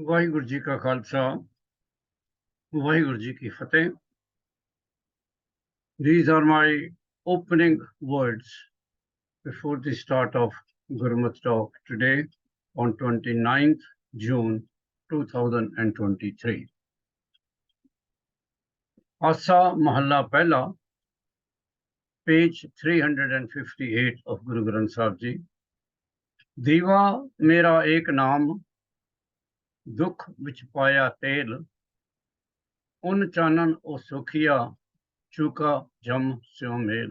ਵਾਹਿਗੁਰੂ ਜੀ ਕਾ ਖਾਲਸਾ ਵਾਹਿਗੁਰੂ ਜੀ ਕੀ ਫਤਿਹ. These are my opening words before the start of Gurmat talk today on 29th June 2023. Asa Mahalla Pehla, page 358 of Guru Granth Sahib Ji. Diva mera ek naam, dukh vich paya tel, un chanan o sukhiya, chuka jam syo mel.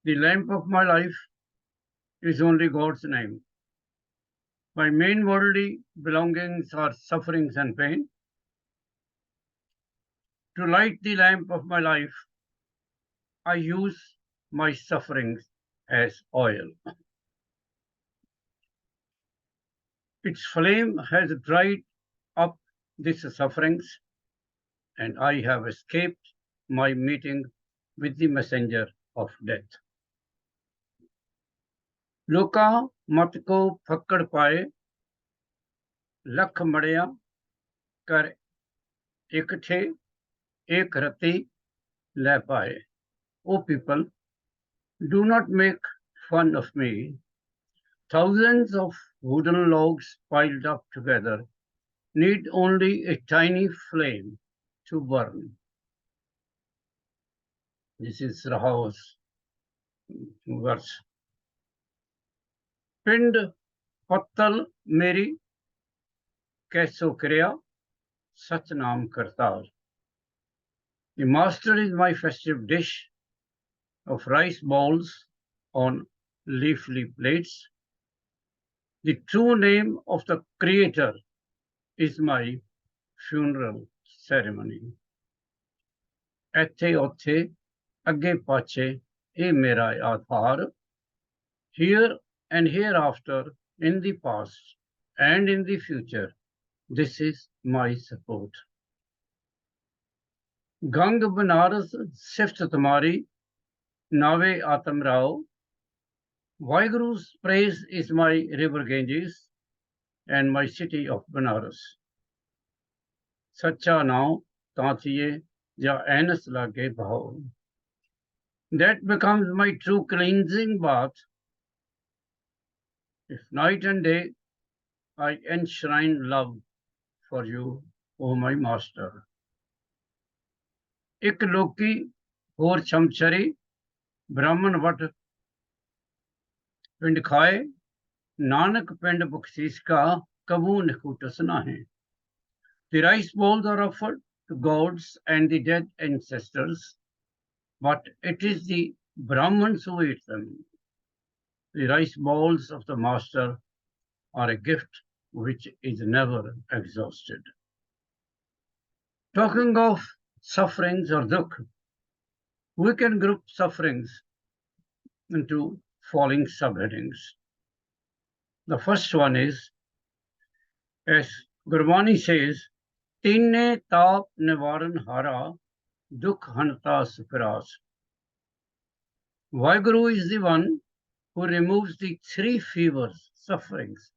The lamp of my life is only God's name. My main worldly belongings are sufferings and pain. To light the lamp of my life, I use my sufferings as oil. Its flame has dried up these sufferings, and I have escaped my meeting with the messenger of death. लोका मत को फक्कड़ पाए, लख मड़िया कर इकट्ठे एक रत्ती ले पाए. O people, do not make fun of me. Thousands of wooden logs piled up together need only a tiny flame to burn. This is Raha's verse. Pind pattal meri kaise kriya sach naam kartar. The master is my festive dish of rice balls on leafy plates. The true name of the Creator is my funeral ceremony. Ethe othe agge pache e mera aadhar. Here and hereafter, in the past and in the future, this is my support. Gang Banaras sift tamari, Nave Atam Rao. Vaiguru's praise is my river Ganges and my city of Banaras. Sacha now, Tanchiye, ja Anas lage bhao. That becomes my true cleansing bath. If night and day I enshrine love for you, O my master. Ik loki ਹੋਰ ਛਮਛਰੀ ਬ੍ਰਾਹਮਣ ਵਟ ਪਿੰਡ ਖਾਏ ਨਾਨਕ ਪਿੰਡ ਬਖਸ਼ੀਸ਼ ਕਾ ਕਬੂ ਨਿਕੂਟਸ ਨਾਹੇ. The rice bowls are offered to gods and the dead ancestors, but it is the Brahmins who eat them. The rice bowls of the master are a gift which is never exhausted. Talking of sufferings or dukh, we can group sufferings into following subheadings. The first one is, as Gurbani says, Tine taap nivaran hara, dukh hanta supiras. Vaiguru is the one who removes the three fevers, sufferings,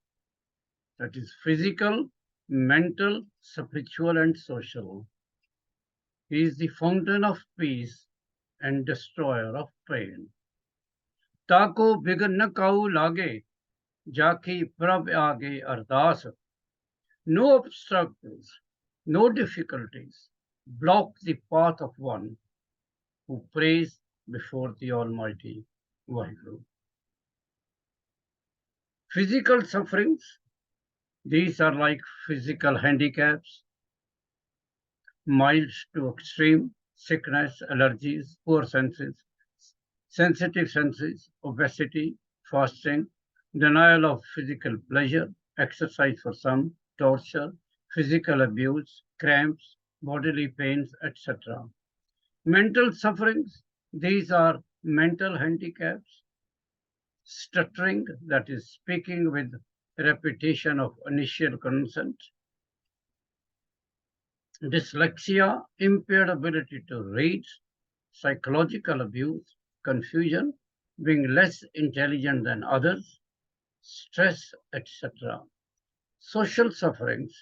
that is physical, mental, spiritual, and social. He is the fountain of peace and destroyer of pain. Tako bigan na kau lage, jaki prab aage ardas. No obstacles, no difficulties block the path of one who prays before the Almighty Vaheguru. Physical sufferings, these are like physical handicaps, mild to extreme, sickness, allergies, poor senses, sensitive senses, obesity, fasting, denial of physical pleasure, exercise for some, torture, physical abuse, cramps, bodily pains, etc. Mental sufferings, these are mental handicaps, stuttering, that is speaking with repetition of initial consonant, dyslexia, impaired ability to read, psychological abuse, confusion, being less intelligent than others, stress, etc. social sufferings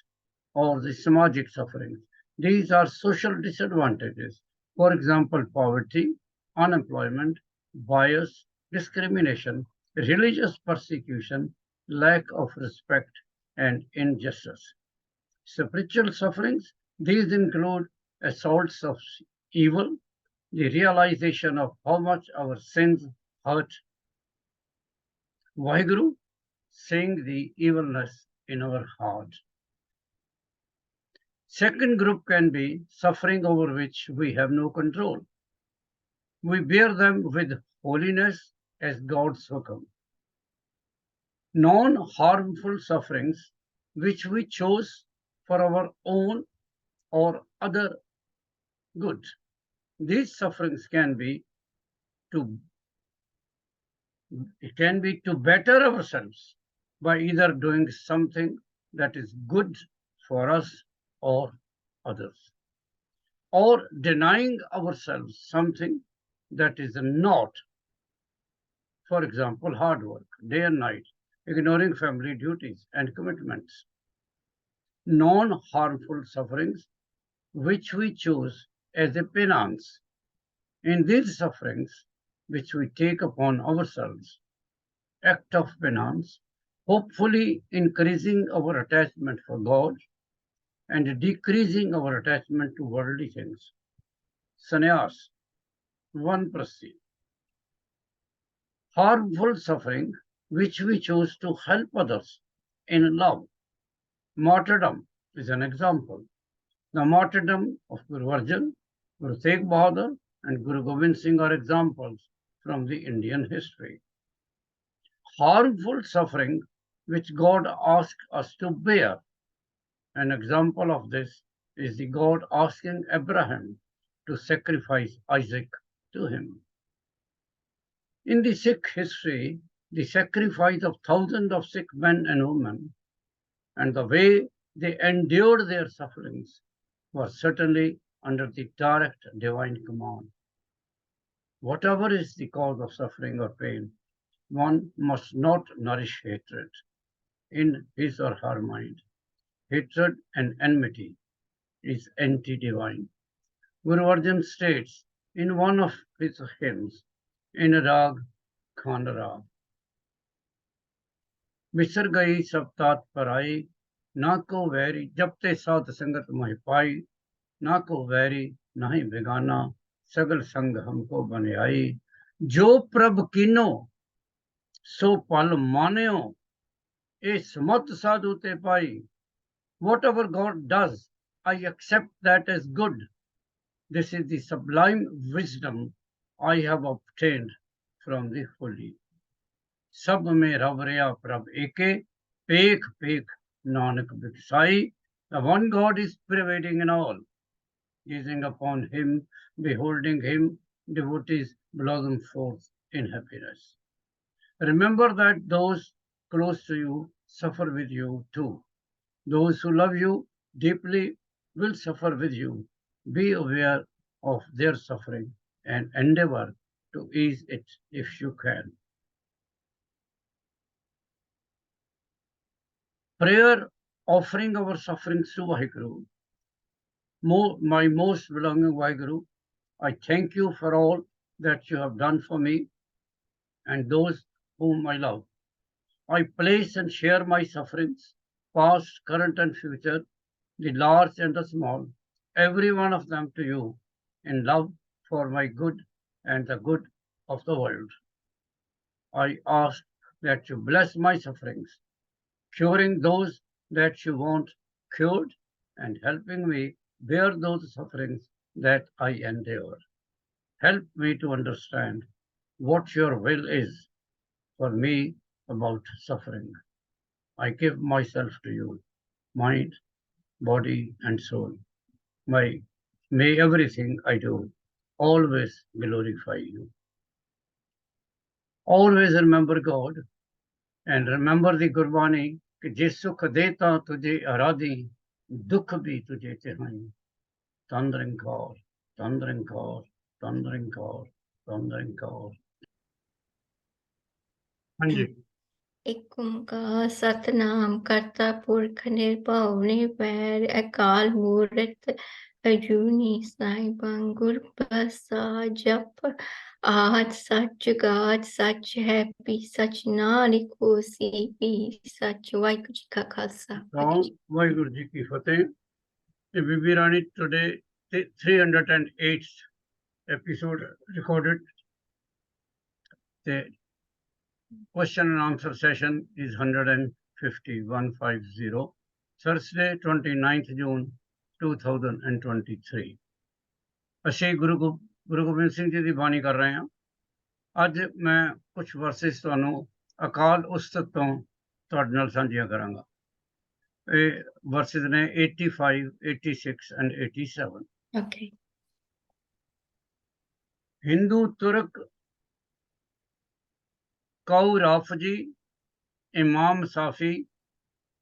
or the samajik sufferings. These are social disadvantages. For example, poverty, unemployment, bias, discrimination, religious persecution, lack of respect, and injustice. Spiritual sufferings, these include assaults of evil, the realization of how much our sins hurt. Vaheguru, seeing the evilness in our heart. Second group can be suffering over which we have no control. We bear them with holiness as God's hukam. Non-harmful sufferings which we chose for our own or other good. These sufferings can be to better ourselves by either doing something that is good for us or others, or denying ourselves something that is not. For example, hard work, day and night, ignoring family duties and commitments. Non-harmful sufferings which we choose as a penance. In these sufferings, which we take upon ourselves, act of penance, hopefully increasing our attachment for God and decreasing our attachment to worldly things. Sannyas, vanprasti. Harmful suffering which we choose to help others in love. Martyrdom is an example. The martyrdom of Guru Arjan, Guru Tegh Bahadur, and Guru Gobind Singh are examples from the Indian history. Harmful suffering which God asks us to bear. An example of this is the God asking Abraham to sacrifice Isaac to him. In the Sikh history, the sacrifice of thousands of Sikh men and women and the way they endured their sufferings was certainly under the direct divine command. Whatever is the cause of suffering or pain, one must not nourish hatred in his or her mind. Hatred and enmity is anti-divine. Guru Arjan states in one of his hymns, in Rag Khanra, बिसर गई सब तात पर आई, ना को vary जब ते साध संगत मोहि पाई, ना को वैरी ना ही बेगाना, सगल संग हमको बने आई, जो प्रभ कीनो सो पल मान्यो, ए समत साधु ते पाई. Whatever God does, I accept that as good. This is the sublime wisdom I have obtained from the Holy. सब में रब रया प्रभ एके, पेख पेख Nanak बिकसाई. The one God is pervading in all. Gazing upon him, beholding him, devotees blossom forth in happiness. Remember that those close to you suffer with you too. Those who love you deeply will suffer with you. Be aware of their suffering and endeavor to ease it if you can. Prayer offering our sufferings to Vaheguru. My most belonging Vaheguru, I thank you for all that you have done for me and those whom I love. I place and share my sufferings, past, current, and future, the large and the small, every one of them to you, in love for my good and the good of the world. I ask that you bless my sufferings, curing those that you want cured, and helping me bear those sufferings that I endure. Help me to understand what your will is for me about suffering. I give myself to you, mind, body, and soul. May everything I do always glorify you. Always remember God and remember the Gurbani कि जे सुख देता तुझे आराधी, दुख भी तुझे चाहाई. Thundering God, thundering God, thundering God, thundering God. हाँ जी. ਇੱਕ ਓਂਕਾਰ ਸਤਨਾਮ ਕਰਤਾ ਪੁਰਖ ਨਿਰਭਉ ਨਿਰਵੈਰ ਅਕਾਲ ਮੂਰਤ ਅਜੂਨੀ ਸਾਹਿਬਾਂ ਗੁਰ ਪ੍ਰਸਾਦ ਜਪ ਆਦ ਸੱਚ ਗਾਦ ਸੱਚ ਹੈ ਵੀ ਸੱਚ ਨਾਨਕ ਹੋਸੀ ਵੀ ਸੱਚ। ਵਾਹਿਗੁਰੂ ਜੀ ਕਾ ਖਾਲਸਾ ਵਾਹਿਗੁਰੂ ਜੀ ਕੀ ਫਤਿਹ। Bibi Rani, today 308th episode recorded. The question and answer session is 150, Thursday 29th June 2023. ਅਸੀਂ ਗੁਰੂ ਗੋਬਿੰਦ ਸਿੰਘ ਜੀ ਦੀ ਬਾਣੀ ਕਰ ਰਹੇ ਹਾਂ। ਅੱਜ ਮੈਂ ਕੁਝ ਵਰਸਿਸ ਤੁਹਾਨੂੰ ਅਕਾਲ ਉਸਤਤ ਤੋਂ ਤੁਹਾਡੇ ਨਾਲ ਸਾਂਝੀਆਂ ਕਰਾਂਗਾ। ਇਹ ਵਰਸਿਸ ਨੇ 85, 86 and 87. Okay. हिंदू तुर्क कौ राफजी इमाम साफी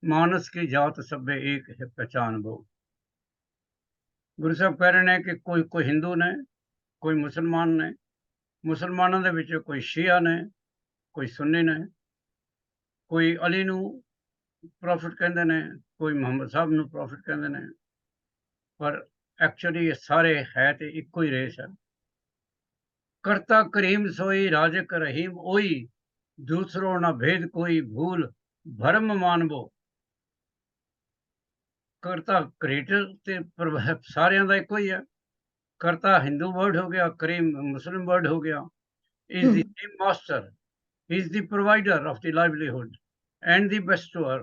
मानस की जात सभे एक है पहचान वो। गुरु साहब कह रहे हैं कि कोई हिंदू ने, कोई मुसलमान ने, मुसलमानों दे विच कोई शिया ने, कोई सुन्नी ने, कोई अली नू प्रॉफिट कहते ने, कोई मुहम्मद साहब नू प्रॉफिट कहते ने, पर एक्चुअली ये सारे है तो इको ही रेस है। करता करीम सोई राजक रहीम ओई, दूसरो न भेद कोई भूल भरम मानबो। करता क्रिएटर ते सारियां दा इको ही है। करता हिंदू वर्ड हो गया, करीम मुस्लिम वर्ड हो गया। Is the same master, is the provider of the livelihood and the bestower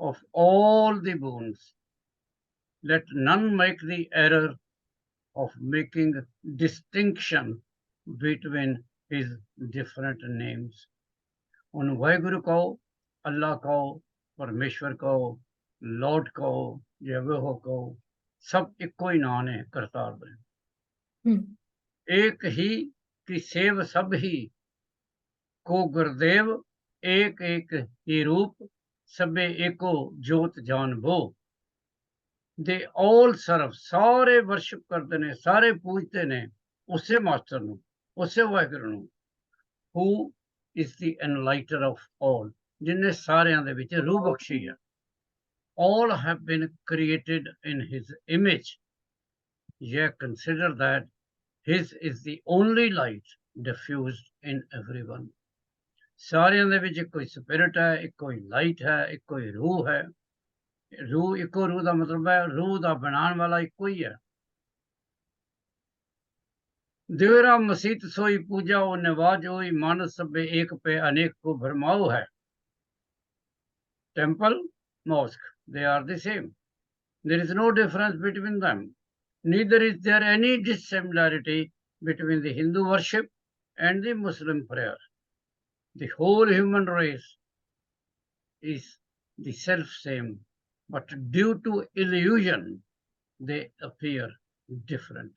of all the boons. Let none make the error of making distinction between his different names. उन वाहिगुरु कहो, अल्लाह कहो, परमेश्वर कहो, Lord कहो, यहोवा कहो, सब इको ही नाम है करतार दे। एक ही की सेव सब ही को गुरदेव, एक एक ही रूप सबे एको जोत जान वो। दे ऑल सर्व, सारे वर्शिप करते ने, सारे पूजते ने उसे मास्टर नू, उसे वाहिगुरु नू। Who is the enlightener of all, जिन्हें सारियां दे विच रूह बख्शी है। All have been created in his image, yet consider that his is the only light diffused in everyone. सारियां दे विच कोई स्पिरिट है, एक कोई लाइट है, एक कोई रूह है। रूह इको रूह का मतलब है रूह का बनाने वाला इको ही है। देवरा मसीत सोई पूजा ओ निवाज होई, मानस सबे एक पे अनेक को भरमाओ है। Temple, mosque, they are the same. There is no difference between them. Neither is there any dissimilarity between the Hindu worship and the Muslim prayer. The whole human race is the self same, but due to illusion, they appear different.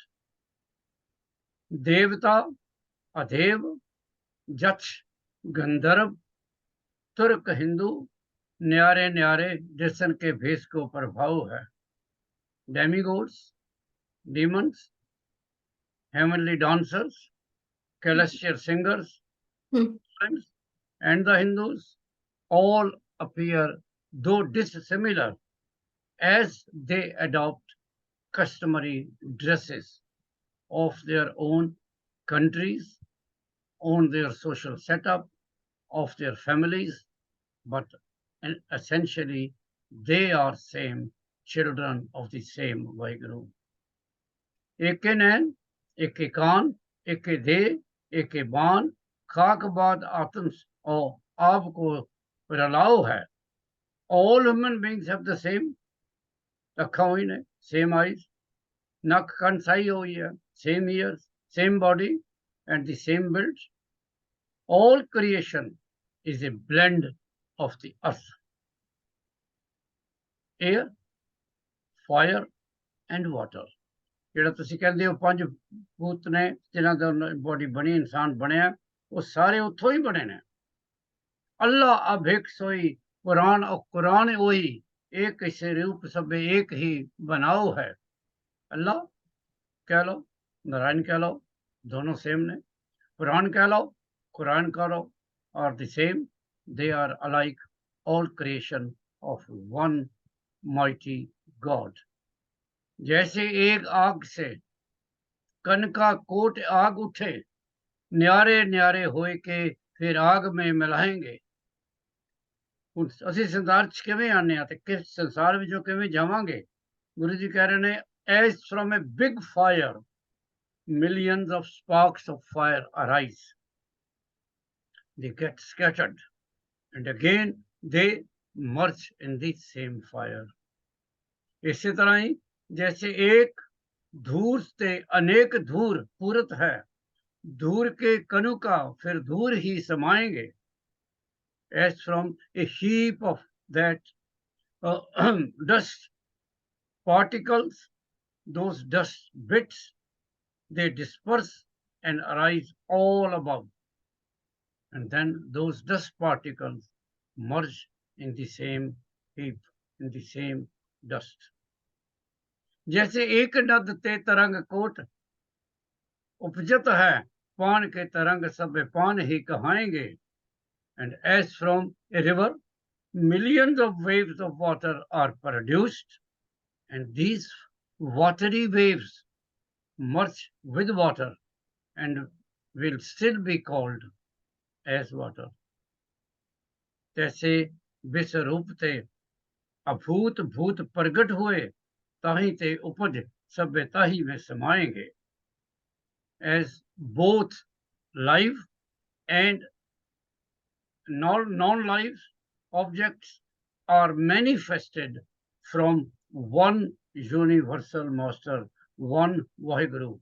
देवता, अदेव, जक्ष, गंधर्व, तुर्क, हिंदू, न्यारे न्यारे जिसन के भेष को प्रभाव है। डेमीगोड्स, demons, heavenly dancers, celestial singers, and the Hindus all appear, though dissimilar, as they adopt customary dresses of their own countries, on their social setup, of their families, but essentially they are same children of the same Vaheguru. Eke Nain, eke can't, eke they, eke बान, खाक बाद आत्म और आप को रलाओ है। All human beings have the same अखा हुई ने, same eyes, नक कान साई हुई है, same ears, same body, and the same build. All creation is a blend of the earth, air, fire, and water. ਜਿਹੜਾ ਤੁਸੀਂ ਕਹਿੰਦੇ ਹੋ ਪੰਜ ਭੂਤ ਨੇ ਜਿਨ੍ਹਾਂ ਦਾ ਬੋਡੀ ਬਣੀ, ਇਨਸਾਨ ਬਣਿਆ, ਉਹ ਸਾਰੇ ਉੱਥੋਂ ਹੀ ਬਣੇ ਨੇ। ਅੱਲਾ ਅਭੇਕ सोई, कुरान और कुरान वही, एक से रूप सब एक ही बनाओ है। अल्लाह कह लो, नारायण कह लो, दोनों सेम ने। कुरान कह लो, कुरान कह लो, और the same, they are alike all creation of one mighty God. जैसे एक आग से कन का कोट आग उठे, न्यारे न्यारे होए के फिर आग में मिलाएंगे। ਹੁਣ ਅਸੀਂ ਸੰਸਾਰ 'ਚ ਕਿਵੇਂ ਆਉਂਦੇ ਹਾਂ ਤੇ ਕਿਸ ਸੰਸਾਰ ਵਿੱਚੋਂ ਕਿਵੇਂ ਜਾਵਾਂਗੇ? ਗੁਰੂ ਜੀ ਕਹਿ ਰਹੇ ਨੇ, as from a big fire, millions of sparks of fire arise. They get scattered and again they merge in the same fire. ਇਸੇ ਤਰ੍ਹਾਂ ਹੀ जैसे एक धूर से अनेक धूर पूरत है, धूर के कणु का फिर धूर ही समाएंगे. As from a heap of that dust particles, those dust bits, they disperse and arise all above, and then those dust particles merge in the same heap, in the same dust. जैसे एक नद ते तरंग coat उपजत है, पान के तरंग सब पान ही कहाएंगे. And as from a river, millions of waves of water are produced, and these watery waves merge with water and will still be called as water. जैसे विश्वरूप ते अभूत भूत प्रगट हुए, ताही ते उपज सब ताही में समाएंगे. As both live and non-live objects are manifested from one universal master, one Vaheguru.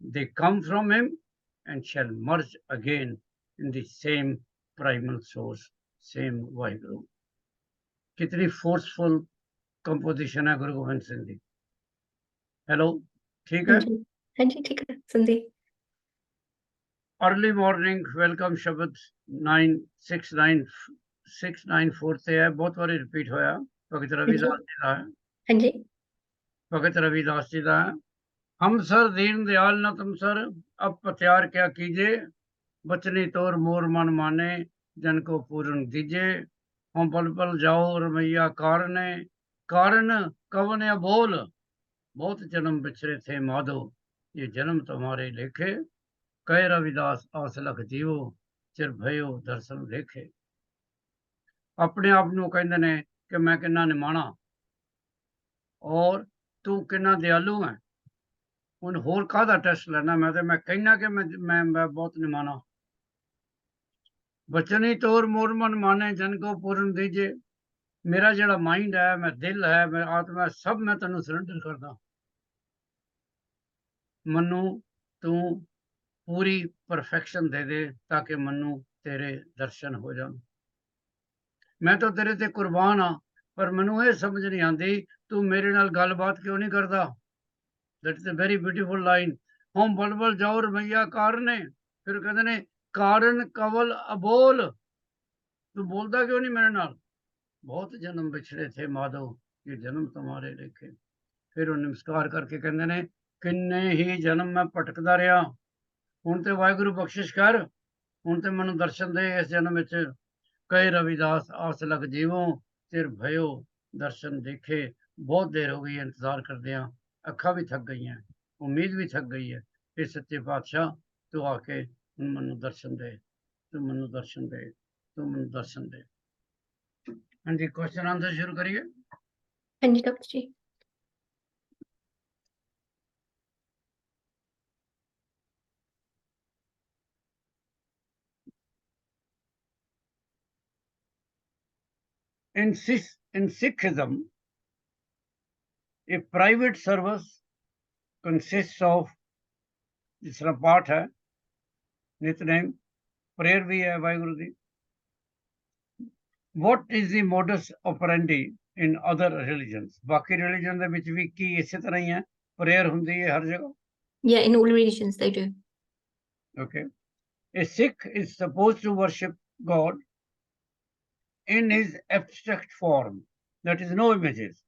They come from him and shall merge again in the same primal source, same Vaheguru. कितनी forceful composition है Guru Gobind Singh ji. Hello, ठीक है? हाँ जी, ठीक है, सुनते. Early morning welcome शब्द 9694 से है, बहुत बारी रिपीट होया. भगत रविदास जी का है. हाँ जी. भगत रविदास जी का है. हम सर दीन दयाल न तुम सर, अब पत्यार क्या कीजिए, बचनी तोर मोर मन माने, जन को पूर्ण दीजिए. हम पल पल जाओ रमैया कारण कवन या बोल, बहुत जन्म बिछड़े थे माधो, ये जन्म तुम्हारे लेखे. कह रविदास आस लख जीवो, चिर भयो दर्शन देखे. अपने आप ਨੂੰ ਕਹਿੰਦੇ ਨੇ ਕਿ ਮੈਂ ਕਿੰਨਾ ਨਿਮਾਣਾ ਔਰ ਤੂੰ ਕਿੰਨਾ ਦਿਆਲੂ ਹੈ. ਹੁਣ ਹੋਰ ਕਾਹਦਾ ਟੈਸਟ ਲੈਣਾ? ਮੈਂ ਤੇ ਮੈਂ ਕਹਿਣਾ ਕਿ ਮੈਂ ਬਹੁਤ ਨਿਮਾਣਾ. ਬਚਨੀ ਤੋਰ ਮੋਰ ਮਨ ਮਾਨੇ, ਜਨ ਕੋ ਪੂਰਨ ਦੀਜੇ. ਮੇਰਾ ਜਿਹੜਾ ਮਾਈਂਡ ਹੈ, ਮੈਂ ਦਿਲ ਹੈ, ਮੈਂ ਆਤਮਾ, ਸਭ ਮੈਂ ਤੈਨੂੰ ਸਰੈਂਡਰ ਕਰਦਾ. ਮੈਨੂੰ ਤੂੰ पूरी परफेक्शन दे दे ताकि मनु तेरे दर्शन हो जान. मैं तो तेरे ते कुर्बान हाँ, पर मैनू ये समझ नहीं आती तू मेरे नाल गलबात क्यों नहीं करता. That is a very beautiful line. हम बल बल जाओ रमैया कारने, फिर कहते ने कारण कवल अबोल, तू बोलता क्यों नहीं मेरे नाल. बहुत जन्म बिछड़े थे माधव, ये जन्म तुम्हारे लेखे. फिर उन्हें नमस्कार करके कहते ने किन्ने ही जन्म मैं भटकदा रहा, ਹੁਣ ਤੇ ਵਾਹਿਗੁਰੂ ਬਖਸ਼ਿਸ਼ ਕਰ, ਹੁਣ ਤੇ ਮੈਨੂੰ ਦਰਸ਼ਨ ਦੇ ਇਸ ਜਨਮ ਵਿੱਚ. ਕਹੇ ਰਵਿਦਾਸ ਆਸ ਲਗ ਜੀਵੋ, ਚਿਰ ਭਇਓ ਦਰਸ਼ਨ ਦੇਖੇ. ਬਹੁਤ ਦੇਰ ਹੋ ਗਈ ਇੰਤਜ਼ਾਰ ਕਰਦਿਆਂ, ਅੱਖਾਂ ਵੀ ਥੱਕ ਗਈਆਂ, ਉਮੀਦ ਵੀ ਥੱਕ ਗਈ ਹੈ. ਇਹ ਸੱਚੇ ਪਾਤਸ਼ਾਹ ਤੂੰ ਆ ਕੇ ਮੈਨੂੰ ਦਰਸ਼ਨ ਦੇ, ਤੂੰ ਮੈਨੂੰ ਦਰਸ਼ਨ ਦੇ, ਤੂੰ ਮੈਨੂੰ ਦਰਸ਼ਨ ਦੇ. ਹਾਂਜੀ, ਕੁਐਸਚਨ ਆਨਸਰ ਸ਼ੁਰੂ ਕਰੀਏ. ਹਾਂਜੀ ਡਾਕਟਰ ਜੀ. In Sikhism, a private service consists of, जिस तरह पाठ है, नितनेम, प्रेयर भी है वाहिगुरु दी. What is the modus operandi in other religions? बाकी religion ਦੇ ਵਿੱਚ ਵੀ ਕੀ ਇਸੇ ਤਰ੍ਹਾਂ ਹੀ ਹੈ, prayer ਹੁੰਦੀ ਹੈ ਹਰ ਜਗ੍ਹਾ. Yeah, in all religions they do. Okay. A Sikh is supposed to worship God in his abstract form, that is no images.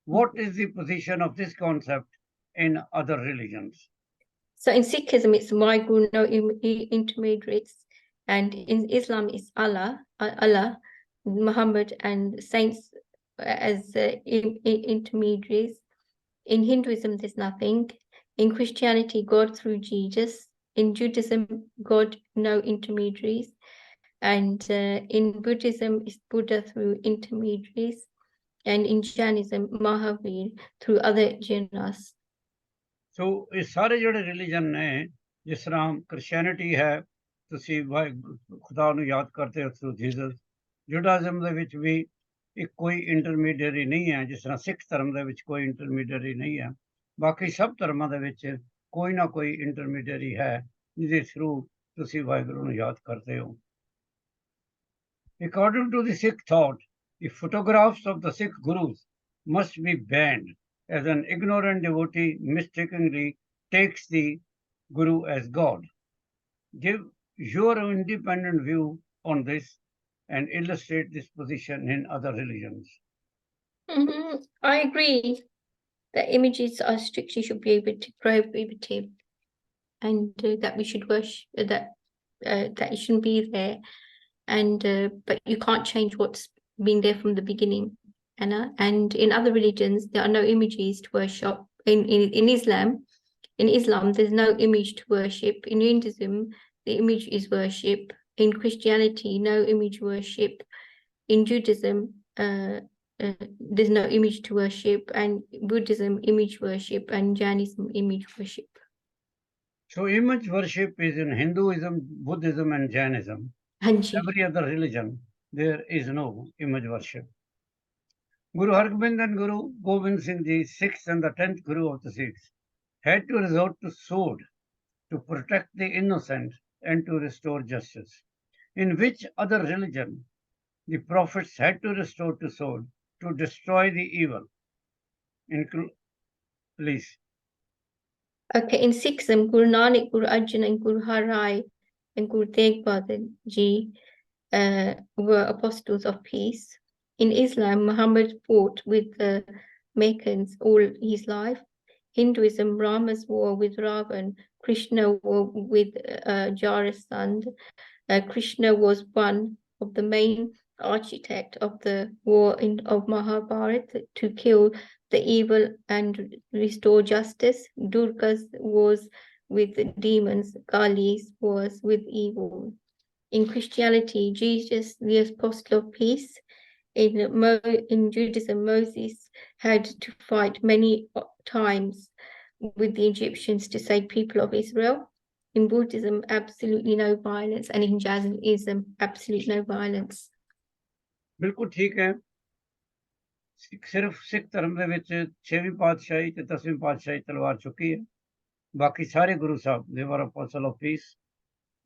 What is the position of this concept in other religions? So in Sikhism it's Waheguru, no intermediaries, and in Islam it's Allah, Allah, Muhammad, and saints as intermediaries. In Hinduism, there's nothing. In Christianity, God through Jesus. In Judaism, God, no intermediaries. And in Buddhism, it's Buddha through intermediaries. And in Jainism, Mahavir through other jainas. ਸੋ ਇਹ ਸਾਰੇ ਜਿਹੜੇ religion ਨੇ, ਜਿਸ ਤਰ੍ਹਾਂ ਕ੍ਰਿਸਚੈਨਿਟੀ ਹੈ, ਤੁਸੀਂ ਖੁਦਾ ਨੂੰ ਯਾਦ ਕਰਦੇ ਹੋ ਥਰੂ ਜੀਸਸ। ਜੁਡਾਇਜ਼ਮ ਦੇ ਵਿੱਚ ਵੀ ਇੱਕ ਕੋਈ ਇੰਟਰਮੀਡੀਏਰੀ ਨਹੀਂ ਹੈ, ਜਿਸ ਤਰ੍ਹਾਂ ਸਿੱਖ ਧਰਮ ਦੇ ਵਿੱਚ ਕੋਈ ਇੰਟਰਮੀਡੀਏਰੀ ਨਹੀਂ ਹੈ। ਬਾਕੀ ਸਭ ਧਰਮਾਂ ਦੇ ਵਿੱਚ ਕੋਈ ਨਾ ਕੋਈ ਇੰਟਰਮੀਡੀਏਰੀ ਹੈ ਜਿਹਦੇ ਥਰੂ ਤੁਸੀਂ ਵਾਹਿਗੁਰੂ ਨੂੰ ਯਾਦ ਕਰਦੇ ਹੋ। According to the Sikh thought, the photographs of the Sikh gurus must be banned, as an ignorant devotee mistakenly takes the guru as God. Give your independent view on this and illustrate this position in other religions. I agree that images are strictly should be able to prohibited, and that we should worship that it shouldn't be there, and but you can't change what's been there from the beginning, Anna. And in other religions, there are no images to worship. In Islam, there's no image to worship. In Hinduism, the image is worship. In Christianity, no image worship. In Judaism, there's no image to worship, and Buddhism, image worship, and Jainism, image worship. So image worship is in Hinduism, Buddhism, and Jainism. Every other religion, there is no image worship. Guru Hargobind and Guru Gobind Singh Ji, 6th and the 10th Guru of the Sikhs, had to resort to sword to protect the innocent and to restore justice. In which other religion the prophets had to resort to sword to destroy the evil? Please. Okay, in Sikhism, Guru Nanak, Guru Arjan, and Guru Har Rai, and Guru Tegh Bahadur Ji were apostles of peace. In Islam, Muhammad fought with the Meccans all his life. Hinduism, Rama's war with Ravan, Krishna war with Jarasandh. Krishna was one of the main architect of the war of Mahabharata to kill the evil and restore justice. Durga's wars with the demons, Kali's wars with evil. In Christianity, Jesus, the apostle of peace. In Judaism, Moses had to fight many times with the Egyptians to save people of Israel. In Buddhism, absolutely no violence, and in Jainism, absolutely no violence. ਬਿਲਕੁਲ ਠੀਕ ਹੈ। ਸਿਰਫ ਸਿੱਖ ਧਰਮ ਦੇ ਵਿੱਚ 6ਵੀਂ ਪਾਤਸ਼ਾਹੀ ਤੇ 10ਵੀਂ ਪਾਤਸ਼ਾਹੀ ਤਲਵਾਰ ਚੁੱਕੀ ਹੈ। ਬਾਕੀ ਸਾਰੇ ਗੁਰੂ ਸਾਹਿਬ ਦੇ ਵਰ ਅਪੋਸਲ ਆਫ ਪੀਸ।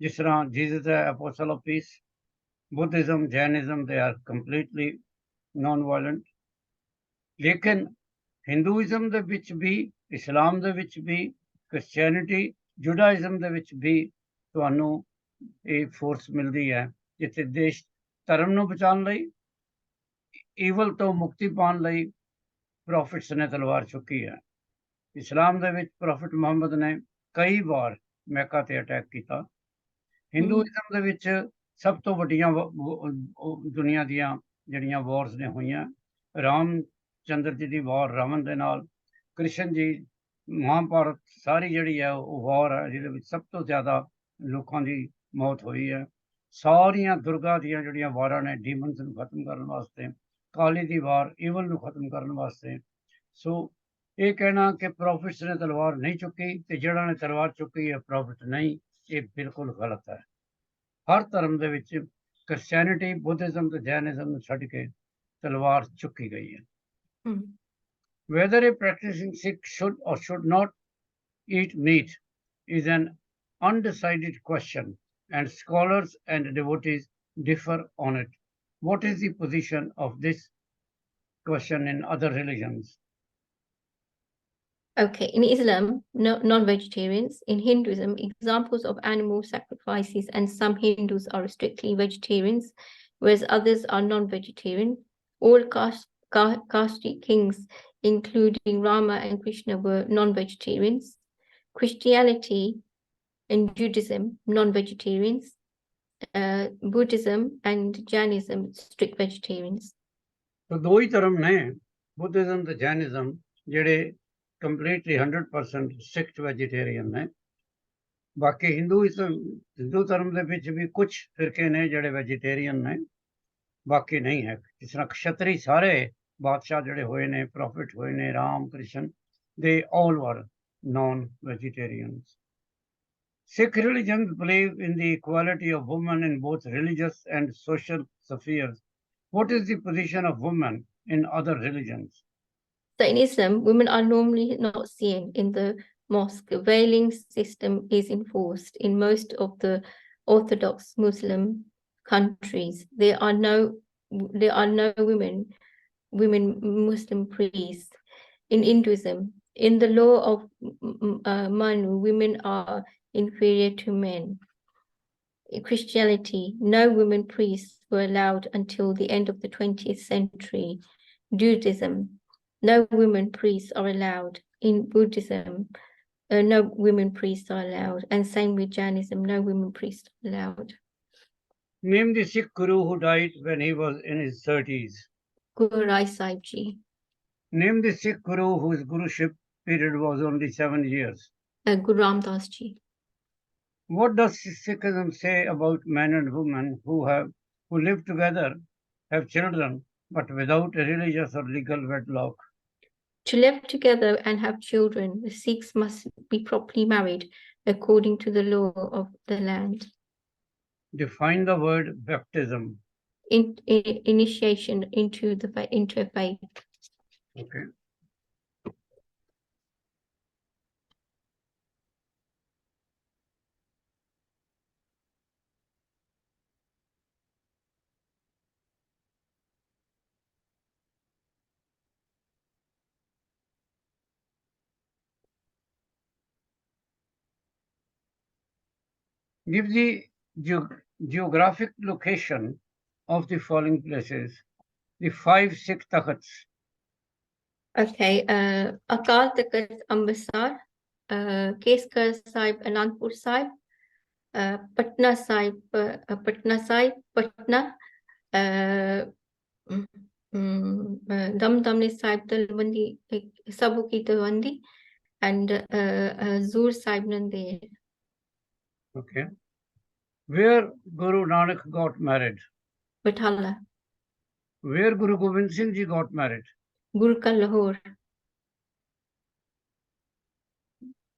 ਜਿਸ ਤਰ੍ਹਾਂ ਜੀਸਸ ਹੈ apostle of piece. Buddhism, Jainism, they are completely non-violent. ਲੇਕਿਨ ਹਿੰਦੂਇਜ਼ਮ ਦੇ ਵਿੱਚ ਵੀ, ਇਸਲਾਮ ਦੇ ਵਿੱਚ ਵੀ, ਕ੍ਰਿਸਚੈਨਿਟੀ, ਜੁਡਾਇਜ਼ਮ ਦੇ ਵਿੱਚ ਵੀ ਤੁਹਾਨੂੰ ਇਹ ਫੋਰਸ ਮਿਲਦੀ ਹੈ, ਜਿੱਥੇ ਦੇਸ਼ ਧਰਮ ਨੂੰ ਬਚਾਉਣ ਲਈ, ਈਵਲ ਤੋਂ ਮੁਕਤੀ ਪਾਉਣ ਲਈ ਪ੍ਰੋਫਿਟਸ ਨੇ ਤਲਵਾਰ ਚੁੱਕੀ ਹੈ। ਇਸਲਾਮ ਦੇ ਵਿੱਚ ਪ੍ਰੋਫਿਟ ਮੁਹੰਮਦ ਨੇ ਕਈ ਵਾਰ ਮੈਕਾ ਤੇ ਅਟੈਕ ਕੀਤਾ। ਹਿੰਦੂਇਜ਼ਮ ਦੇ ਵਿੱਚ ਸਭ ਤੋਂ ਵੱਡੀਆਂ ਦੁਨੀਆ ਦੀਆਂ ਜਿਹੜੀਆਂ ਵਾਰਸ ਨੇ ਹੋਈਆਂ, ਰਾਮ ਚੰਦਰ ਜੀ ਦੀ ਵਾਰ ਰਾਵਣ ਦੇ ਨਾਲ, ਕ੍ਰਿਸ਼ਨ ਜੀ, ਮਹਾਭਾਰਤ ਸਾਰੀ ਜਿਹੜੀ ਹੈ ਉਹ ਵਾਰ ਹੈ ਜਿਹਦੇ ਵਿੱਚ ਸਭ ਤੋਂ ਜ਼ਿਆਦਾ ਲੋਕਾਂ ਦੀ ਮੌਤ ਹੋਈ ਹੈ। ਸਾਰੀਆਂ ਦੁਰਗਾ ਦੀਆਂ ਜਿਹੜੀਆਂ ਵਾਰਾਂ ਨੇ ਡੀਮਨਸ ਨੂੰ ਖਤਮ ਕਰਨ ਵਾਸਤੇ, ਕਾਲੀ ਦੀ ਵਾਰ ਈਵਲ ਨੂੰ ਖਤਮ ਕਰਨ ਵਾਸਤੇ। ਸੋ ਇਹ ਕਹਿਣਾ ਕਿ ਪ੍ਰੋਫਿਟਸ ਨੇ ਤਲਵਾਰ ਨਹੀਂ ਚੁੱਕੀ ਤੇ ਜਿਹੜਾ ਨੇ ਤਲਵਾਰ ਚੁੱਕੀ ਹੈ ਪ੍ਰੋਫਿਟ ਨਹੀਂ, ਇਹ ਬਿਲਕੁਲ ਗਲਤ ਹੈ। ਹਰ ਧਰਮ ਦੇ ਵਿੱਚ ਕ੍ਰਿਸਚੈਨਿਟੀ, ਬੁੱਧਿਜ਼ਮ ਤੇ ਜੈਨਿਜ਼ਮ ਨੂੰ ਛੱਡ ਕੇ ਤਲਵਾਰ ਚੁੱਕੀ ਗਈ ਹੈ। Whether a practicing Sikh should or should not eat meat is an undecided question, and scholars and devotees differ on it. What is the position of this question in other religions? Okay, in Islam, non-vegetarians. In Hinduism, examples of animal sacrifices, and some Hindus are strictly vegetarians, whereas others are non-vegetarian. All caste kings, including Rama and Krishna, were non-vegetarians. Christianity and Judaism, non-vegetarians. Buddhism and Jainism, strict vegetarians. तो दो ही धर्म ने, Buddhism ਤੇ Jainism, ਜਿਹੜੇ completely 100% strict vegetarian ਨੇ। ਬਾਕੀ ਹਿੰਦੂ ਧਰਮ ਦੇ ਵਿੱਚ ਵੀ ਕੁਝ ਫਿਰਕੇ ਨੇ ਜਿਹੜੇ ਵੈਜੀਟੇਰੀਅਨ ਨੇ, ਬਾਕੀ ਨਹੀਂ ਹੈ। ਜਿਸ ਤਰ੍ਹਾਂ ਖਸ਼ਤਰੀ ਸਾਰੇ ਬਾਦਸ਼ਾਹ ਜਿਹੜੇ ਹੋਏ ਨੇ, ਪ੍ਰੋਫਿਟ ਹੋਏ ਨੇ, Ram Krishna, they all were non-vegetarians. Sikh religions believe in the equality of women in both religious and social spheres. What is the position of women in other religions? So in Islam, women are normally not seen in the mosque. Veiling system is enforced in most of the Orthodox Muslim countries. There are no women Muslim priests. In Hinduism, in the law of Manu, women are inferior to men. In Christianity, no women priests were allowed until the end of the 20th century. Judaism, no women priests are allowed. In Buddhism, no women priests are allowed. And same with Jainism, no women priests are allowed. Name the Sikh Guru who died when he was in his 30s. Guru Rai Sahib Ji. Name the Sikh Guru whose Guruship period was only 7 years. Guru Ramdas Ji. What does Sikhism say about men and women who live together, have children, but without a religious or legal wedlock? To live together and have children, the Sikhs must be properly married according to the law of the land. Define the word baptism. Initiation into a faith. Okay. Give the geographic location of the following places, the 5 Sikh Takhts. Okay, Akal Takht Amritsar, Keskar Sahib Anandpur Sahib, Patna Sahib, Patna, Damdamni Sahib Talwandi, Sabuki Talwandi, and Zur Sahib Nandir. Okay. Where Guru Nanak got married? Bathala. Where Guru Gobind Singh Ji got married? Guru Ka Lahore.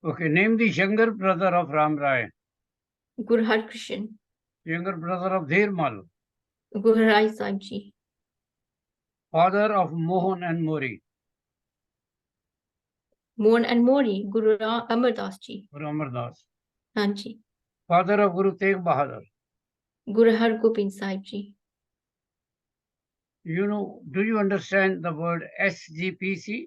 Okay, name the younger brother of Ram Rai. Guru Har Krishan. Younger brother of Dhermal. Guru Rai Sahib Ji. Father of Mohan and Mori. Mohan and Mori, Guru Amar Das Ji. Guru Amar Das. Hanji. Father of Guru Tegh Bahadur. Guru Har Gobind Sahib Ji. You know, do you understand the word SGPC?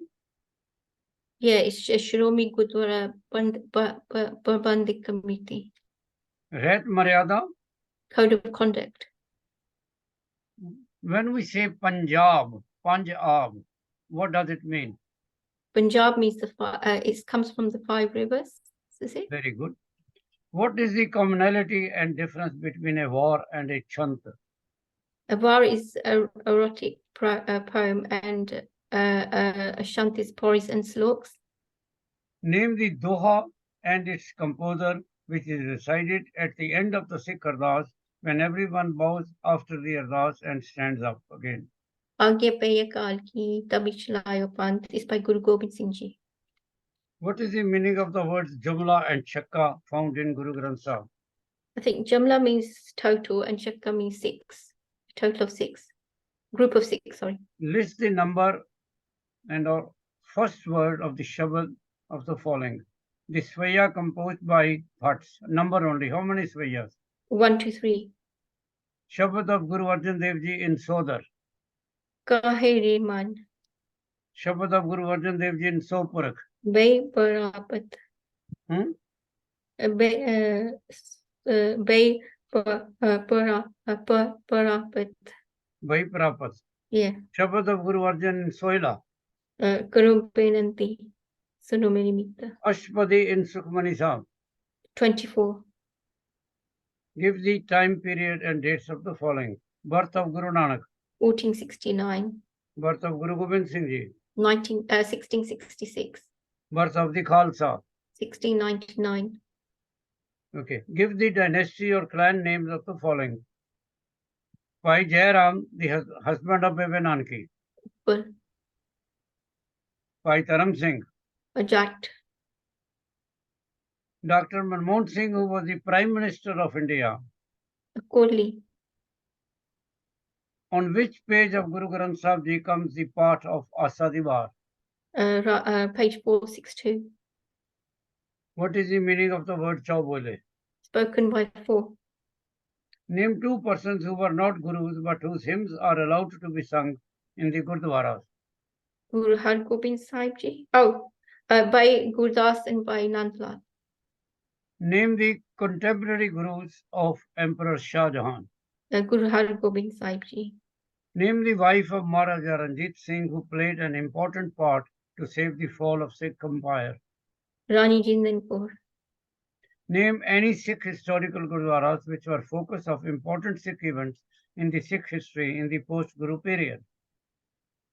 Yeah, it's Shromi Gurdwara Prabandhik Committee. Ret Maryada? Code of Conduct. When we say Punjab, what does it mean? Punjab means it comes from the 5 rivers. Is it? Very good. What is the commonality and difference between a war and a chant? A war is an erotic poem, and a shant is poems and sloks. Name the Doha and its composer, which is recited at the end of the Sikh Ardas when everyone bows after the Ardas and stands up again. Aage pe Akal ki tabi chalayo panth is by Guru Gobind Singh Ji. What is the meaning of the words Jumla and Chakka found in Guru Granth Sahib? I think Jamla means total and Chakka means 6. Total of 6. Group of 6, sorry. List the number and our first word of the Shabad of the following. The Svaya composed by Bhatts. Number only. How many Svayas? 1, 2, 3. Shabad of Guru Arjan Dev Ji in Sodar. Kahe Man. Shabad of Guru Arjan Dev Ji in Sopurak. Bay Parapat. Bay Parapat. Bhai Prapat. Yeah. Shabad of Guru Arjan in Soila. Karo Benanti. Suno Meri Mita. Ashpadi in Sukhmani Sahib. 24. Give the time period and dates of the following. Birth of Guru Nanak. 1469. Birth of Guru Gobind Singh Ji. 1666. Birth of the Khalsa. 1699. Okay. Give the dynasty or clan names of the following. Bhai Jairam, the husband of Bebe Nanki. Bull. Bhai Taram Singh. Jat. Dr. Manmohan Singh, who was the Prime Minister of India. Kohli. On which page of Guru Granth Sahib Ji comes the part of Asa M1? Page 462. What is the meaning of the word Chau Bole? Spoken by 4. Name 2 persons who were not Gurus but whose hymns are allowed to be sung in the Gurdwaras. Guru Har Gobind Sahib Ji. By Gurdas and by Nandlal. Name the contemporary Gurus of Emperor Shah Jahan. Guru Har Gobind Sahib Ji. Name the wife of Maharaja Ranjit Singh who played an important part to save the fall of Sikh Empire. Rani Jindanpur. Name any Sikh historical Gurdwaras which were focus of important Sikh events in the Sikh history in the post-Guru period.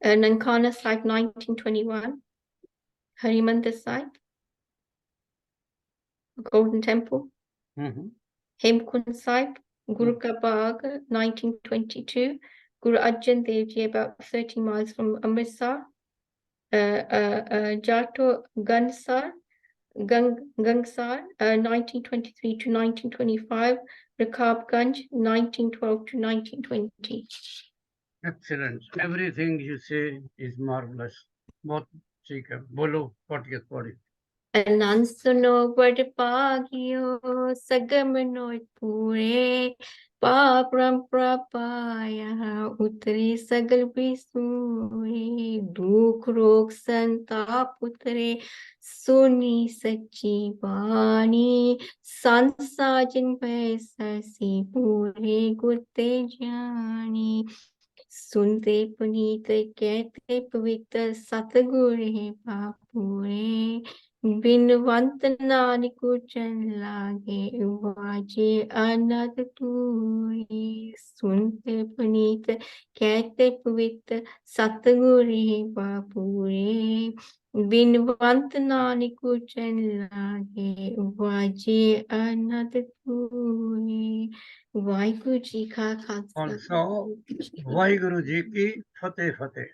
Nankana Sahib 1921. Harimandir Sahib. Golden Temple. Hemkund Sahib. Guru Ka Bagh 1922. Guru Arjan Dev Ji about 30 miles from Amritsar. Jato Gansar. Gangsar 1923 to 1925. Rakabganj 1912 to 1920. Excellent. Everything you say is marvelous. बहुत ठीक है. बोलो 40th padi. Anand suno bad pagiyo sagam noi pure papram prapaya utri sagal bisure dukh rog santap utre suni sachi bani sansajan paisasi pure gurte jani sunte puneet कहते पवित्र सतगुर है बापुरे बिनवंत नानक चन लागे वाजे अनद तूरे सुनते पुनीत कहते पवित्र सतगुर है बापुरे बिनवंत नानक चन लागे वाजे अनद तूरे वाहिगुरु जी का खालसा वाहिगुरु जी की फतेह फतेह.